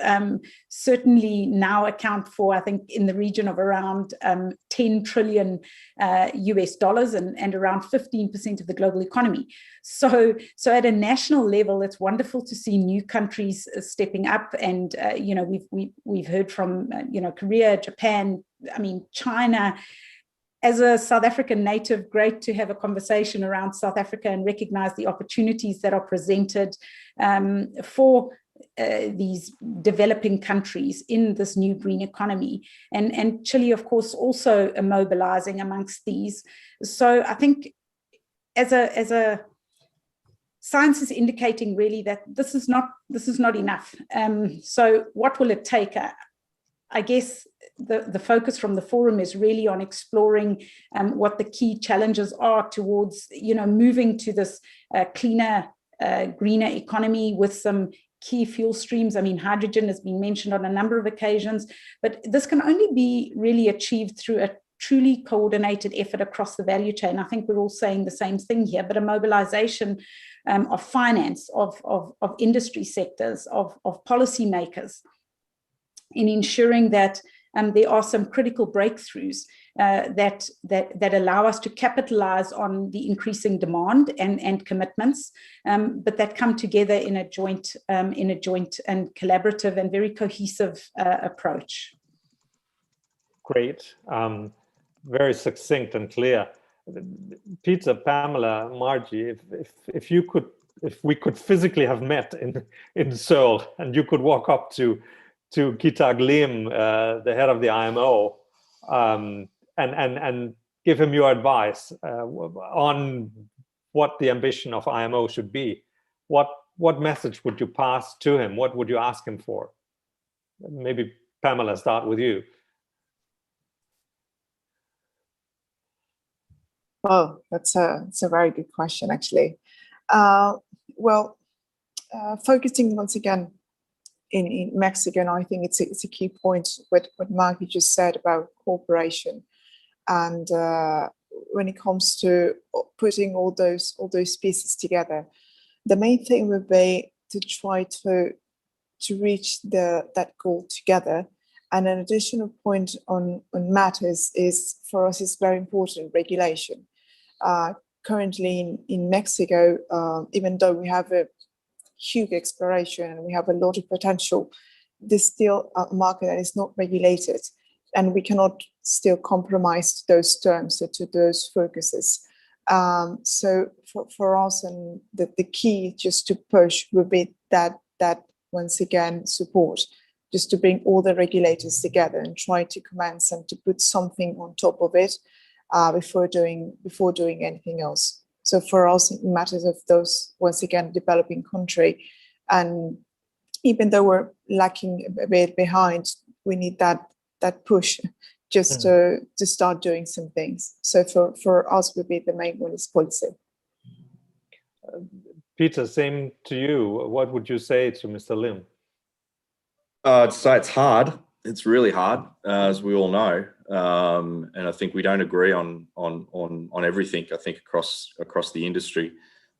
certainly now account for, I think, in the region of around $10 trillion US dollars and around 15% of the global economy. So at a national level, it's wonderful to see new countries stepping up. And we've heard from Korea, Japan, China. As a South African native, great to have a conversation around South Africa and recognize the opportunities that are presented for these developing countries in this new green economy, and Chile, of course, also mobilizing amongst these. So I think as a science is indicating really that this is not enough. So what will it take? I guess the focus from the forum is really on exploring what the key challenges are towards, moving to this cleaner, greener economy with some key fuel streams. I mean, hydrogen has been mentioned on a number of occasions, but this can only be really achieved through a truly coordinated effort across the value chain. I think we're all saying the same thing here, but a mobilization of finance, of industry sectors, of policymakers, in ensuring that there are some critical breakthroughs that allow us to capitalize on the increasing demand and commitments, but that come together in a joint and collaborative and very cohesive approach. Great, very succinct and clear. Peter, Pamela, Margie, if we could physically have met in Seoul, and you could walk up to Kitag Lim, the head of the IMO, and give him your advice on what the ambition of IMO should be, what message would you pass to him? What would you ask him for? Maybe Pamela, start with you. Well, it's a very good question, actually. Focusing once again in Mexico, and I think it's a key point what Margie just said about cooperation, and when it comes to putting all those pieces together, the main thing would be to try to reach that goal together. And an additional point on matters is, for us, is very important, regulation. Currently in Mexico, even though we have a huge exploration and we have a lot of potential, there's still a market that is not regulated, and we cannot still compromise those terms to those focuses. So for us, and the key just to push would be that once again support, just to bring all the regulators together and try to commence and to put something on top of it before doing anything else. So for us, it matters of those, once again, developing country, and even though we're lacking a bit behind, we need that push just to start doing some things. So for us, would be the main one is policy. Peter, same to you. What would you say to Mr. Lim? I'd say it's hard. It's really hard, as we all know, and I think we don't agree on everything. I think across the industry,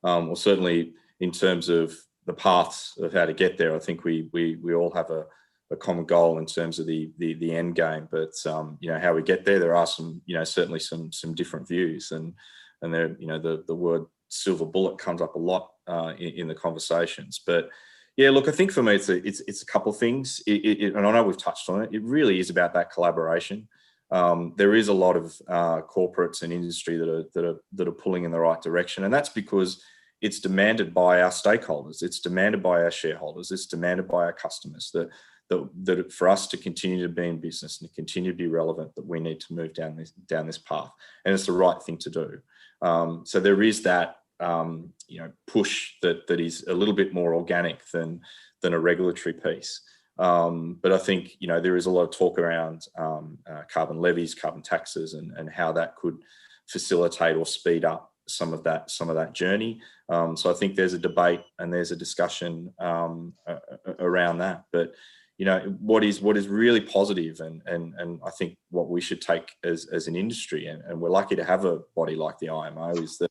or certainly in terms of the paths of how to get there. I think we all have a common goal in terms of the end game. But how we get there are some certainly some different views, and there the word silver bullet comes up a lot in the conversations, but. Yeah, look, I think for me, it's a couple of things, and I know we've touched on it. It really is about that collaboration. There is a lot of corporates and industry that are pulling in the right direction, and that's because it's demanded by our stakeholders, it's demanded by our shareholders, it's demanded by our customers that for us to continue to be in business and to continue to be relevant, that we need to move down this path, and it's the right thing to do. So there is that. Push that is a little bit more organic than a regulatory piece. But I think there is a lot of talk around carbon levies, carbon taxes, and how that could facilitate or speed up some of that journey. So I think there's a debate and there's a discussion around that. But what is really positive, and I think what we should take as an industry, and we're lucky to have a body like the IMO, is that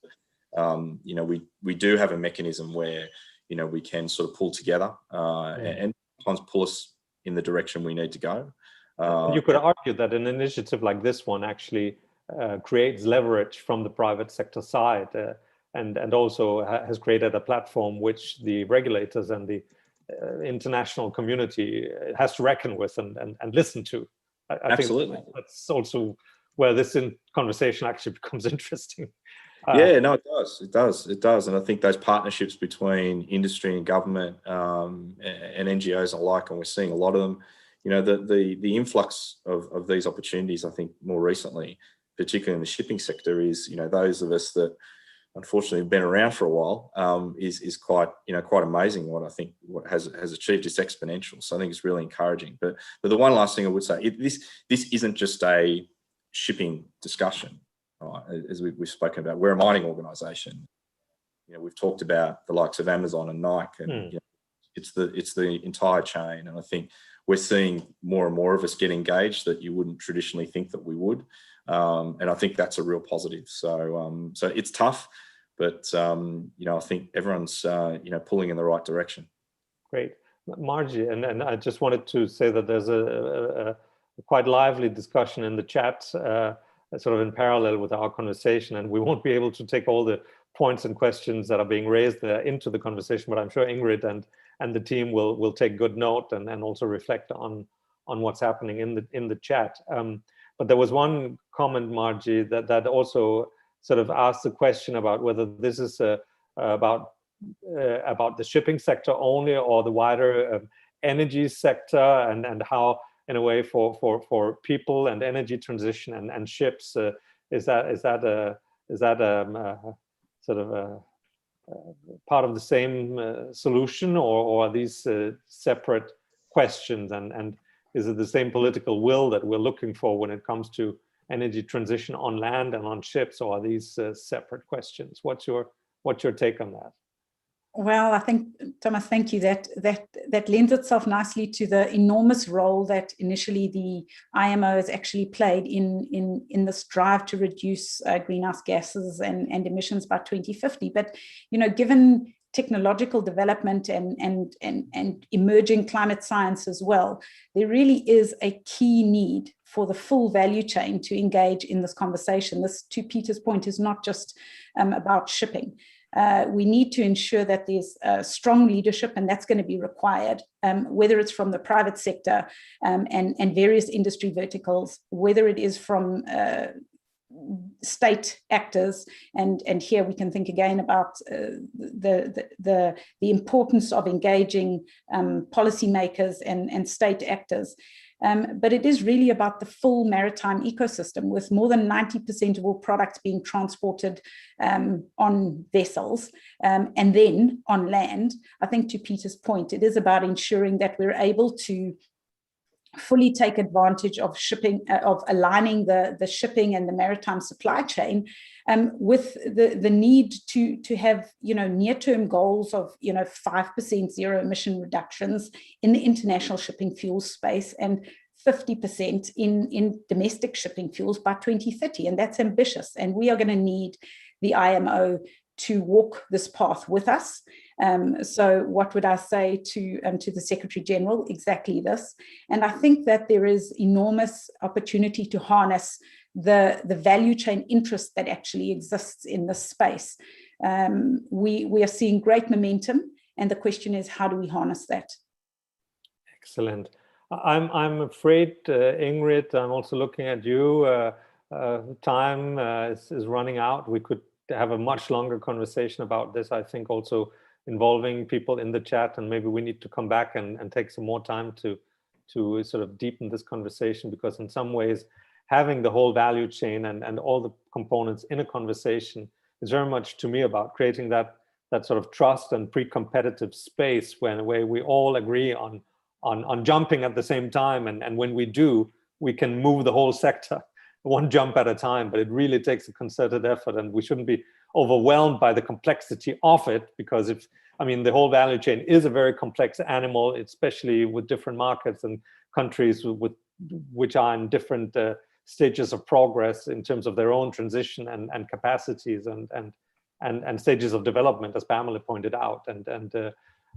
we do have a mechanism where we can sort of pull together and sometimes pull us in the direction we need to go. You could argue that an initiative like this one actually creates leverage from the private sector side, and also has created a platform which the regulators and the international community has to reckon with and listen to. I Absolutely. think that's also where this conversation actually becomes interesting. Yeah, no, it does. It does. And I think those partnerships between industry and government and NGOs alike, and we're seeing a lot of them, you know, the influx of these opportunities, I think more recently, particularly in the shipping sector, is, you know, those of us that unfortunately have been around for a while, is quite, you know, quite amazing what I think what has achieved. It's exponential. So I think it's really encouraging. But the one last thing I would say, this isn't just a shipping discussion. As we've spoken about, we're a mining organisation. You know, we've talked about the likes of Amazon and Nike, and you know, it's the entire chain. And I think we're seeing more and more of us get engaged that you wouldn't traditionally think that we would. And I think that's a real positive. So so it's tough, but you know, I think everyone's you know, pulling in the right direction. Great, Margie, and I just wanted to say that there's a quite lively discussion in the chat, sort of in parallel with our conversation, and we won't be able to take all the points and questions that are being raised there into the conversation, but I'm sure Ingrid and the team will take good note and also reflect on what's happening in the chat. But there was one comment, Margie, that also sort of asked the question about whether this is about the shipping sector only, or the wider energy sector, and how, in a way, for people and energy transition and ships, is that sort of a part of the same solution, or are these separate questions, and is it the same political will that we're looking for when it comes to energy transition on land and on ships, or are these separate questions? What's your take on that? Well, I think, Thomas, thank you. That lends itself nicely to the enormous role that initially the IMO has actually played in this drive to reduce greenhouse gases and emissions by 2050. But, you know, given technological development and emerging climate science as well, there really is a key need for the full value chain to engage in this conversation. This, to Peter's point, is not just about shipping. We need to ensure that there's strong leadership, and that's going to be required, whether it's from the private sector and various industry verticals, whether it is from state actors, and here we can think again about the importance of engaging policymakers and state actors. But it is really about the full maritime ecosystem, with more than 90% of all products being transported on vessels and then on land. I think, to Peter's point, it is about ensuring that we're able to fully take advantage of shipping, of aligning the shipping and the maritime supply chain with the need to have, you know, near-term goals of, you know, 5% zero emission reductions in the international shipping fuel space and 50% in domestic shipping fuels by 2030. And that's ambitious. And we are going to need the IMO to walk this path with us. So what would I say to the Secretary General? Exactly this. And I think that there is enormous opportunity to harness the value chain interest that actually exists in this space. We are seeing great momentum, and the question is, how do we harness that? Excellent. I'm afraid, Ingrid, I'm also looking at you. Time is running out. We could have a much longer conversation about this, I think, also involving people in the chat, and maybe we need to come back and take some more time to sort of deepen this conversation, because in some ways having the whole value chain and all the components in a conversation is very much, to me, about creating that sort of trust and pre-competitive space where we all agree on jumping at the same time, and when we do, we can move the whole sector one jump at a time. But it really takes a concerted effort, and we shouldn't be overwhelmed by the complexity of it, because the whole value chain is a very complex animal, especially with different markets and countries which are in different stages of progress in terms of their own transition and capacities and stages of development, as Pamela pointed out.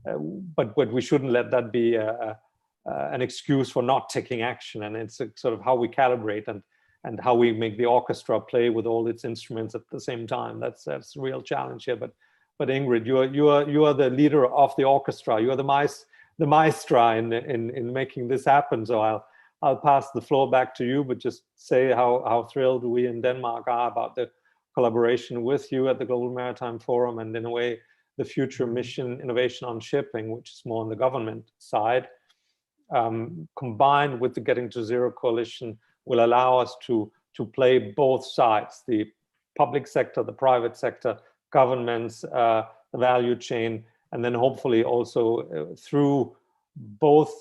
But we shouldn't let that be an excuse for not taking action. And it's sort of how we calibrate and how we make the orchestra play with all its instruments at the same time. That's a real challenge here. But Ingrid, you are the leader of the orchestra. You are the maestra in making this happen. So I'll pass the floor back to you, but just say how thrilled we in Denmark are about the collaboration with you at the Global Maritime Forum, and in a way, the future mission innovation on shipping, which is more on the government side, combined with the Getting to Zero coalition, will allow us to play both sides, the public sector, the private sector, governments, the value chain, and then hopefully also through both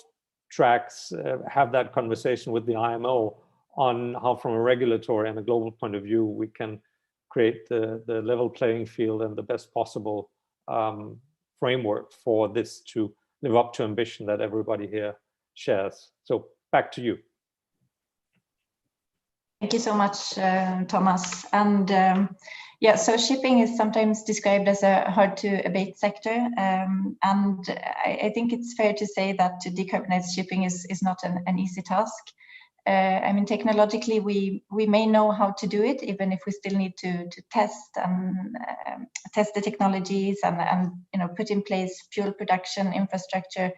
tracks have that conversation with the IMO on how, from a regulatory and a global point of view, we can create the level playing field and the best possible framework for this to live up to ambition that everybody here shares. So back to you. Thank you so much, Thomas. And yeah, so shipping is sometimes described as a hard to abate sector. And I think it's fair to say that to decarbonize shipping is not an easy task. I mean, technologically, we may know how to do it, even if we still need to test and test the technologies and put in place fuel production infrastructure,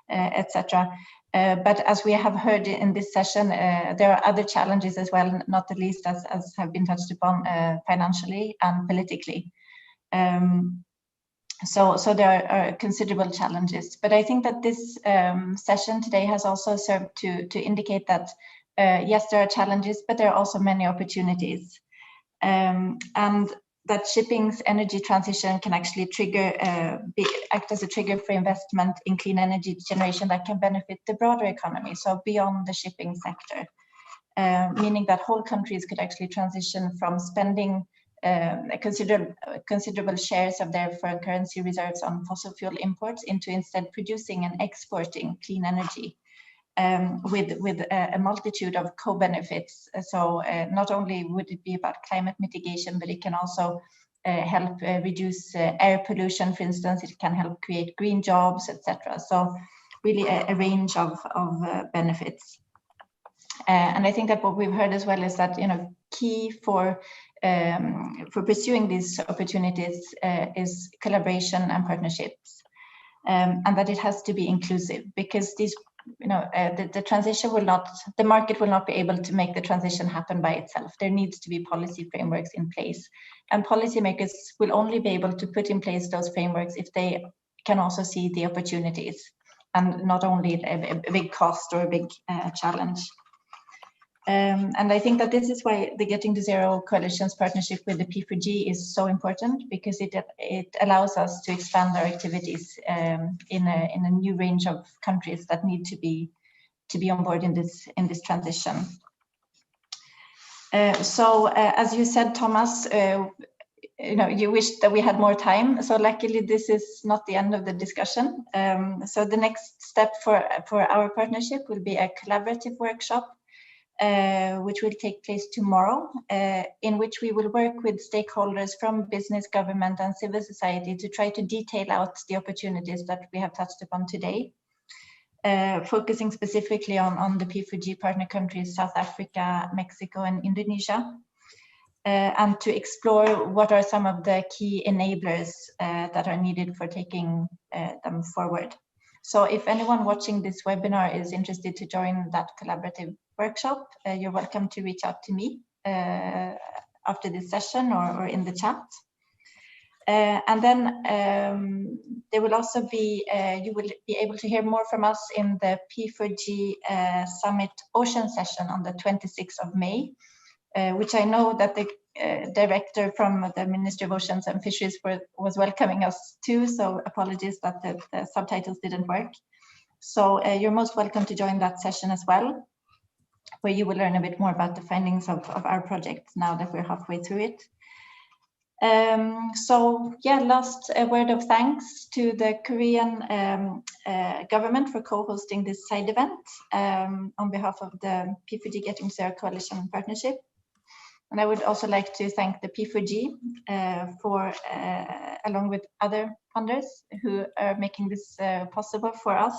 etc. But as we have heard in this session, there are other challenges as well, not the least as have been touched upon financially and politically. So there are considerable challenges. But I think that this session today has also served to indicate that yes, there are challenges, but there are also many opportunities. And that shipping's energy transition can actually act as a trigger for investment in clean energy generation that can benefit the broader economy, so beyond the shipping sector, meaning that whole countries could actually transition from spending considerable shares of their foreign currency reserves on fossil fuel imports into instead producing and exporting clean energy. With a multitude of co-benefits. So not only would it be about climate mitigation, but it can also help reduce air pollution, for instance. It can help create green jobs, etc. So really a range of benefits. And I think that what we've heard as well is that key for pursuing these opportunities is collaboration and partnerships, and that it has to be inclusive, because these the transition will not, the market will not be able to make the transition happen by itself. There needs to be policy frameworks in place, and policymakers will only be able to put in place those frameworks if they can also see the opportunities and not only a big cost or a big challenge. And I think that this is why the Getting to Zero Coalition's partnership with the P4G is so important, because it allows us to expand our activities in a new range of countries that need to be on board in this transition. So as you said, Thomas, you wished that we had more time. So luckily, this is not the end of the discussion. So the next step for our partnership will be a collaborative workshop, which will take place tomorrow, in which we will work with stakeholders from business, government, and civil society to try to detail out the opportunities that we have touched upon today, focusing specifically on the P4G partner countries, South Africa, Mexico, and Indonesia, and to explore what are some of the key enablers that are needed for taking them forward. So if anyone watching this webinar is interested to join that collaborative workshop, you're welcome to reach out to me after this session or in the chat. And then there will also be, you will be able to hear more from us in the P4G Summit Ocean session on the 26th of May, which I know that the director from the Ministry of Oceans and Fisheries was welcoming us to, so apologies that the subtitles didn't work. So you're most welcome to join that session as well, where you will learn a bit more about the findings of our project now that we're halfway through it. So yeah, last word of thanks to the Korean government for co-hosting this side event on behalf of the P4G Getting to Zero Coalition Partnership. And I would also like to thank the P4G for, along with other funders who are making this possible for us.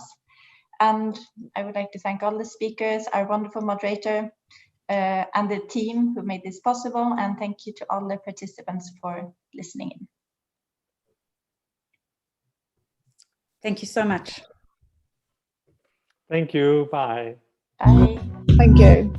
And I would like to thank all the speakers, our wonderful moderator, and the team who made this possible. And thank you to all the participants for listening in. Thank you so much. Thank you. Bye. Bye. Thank you.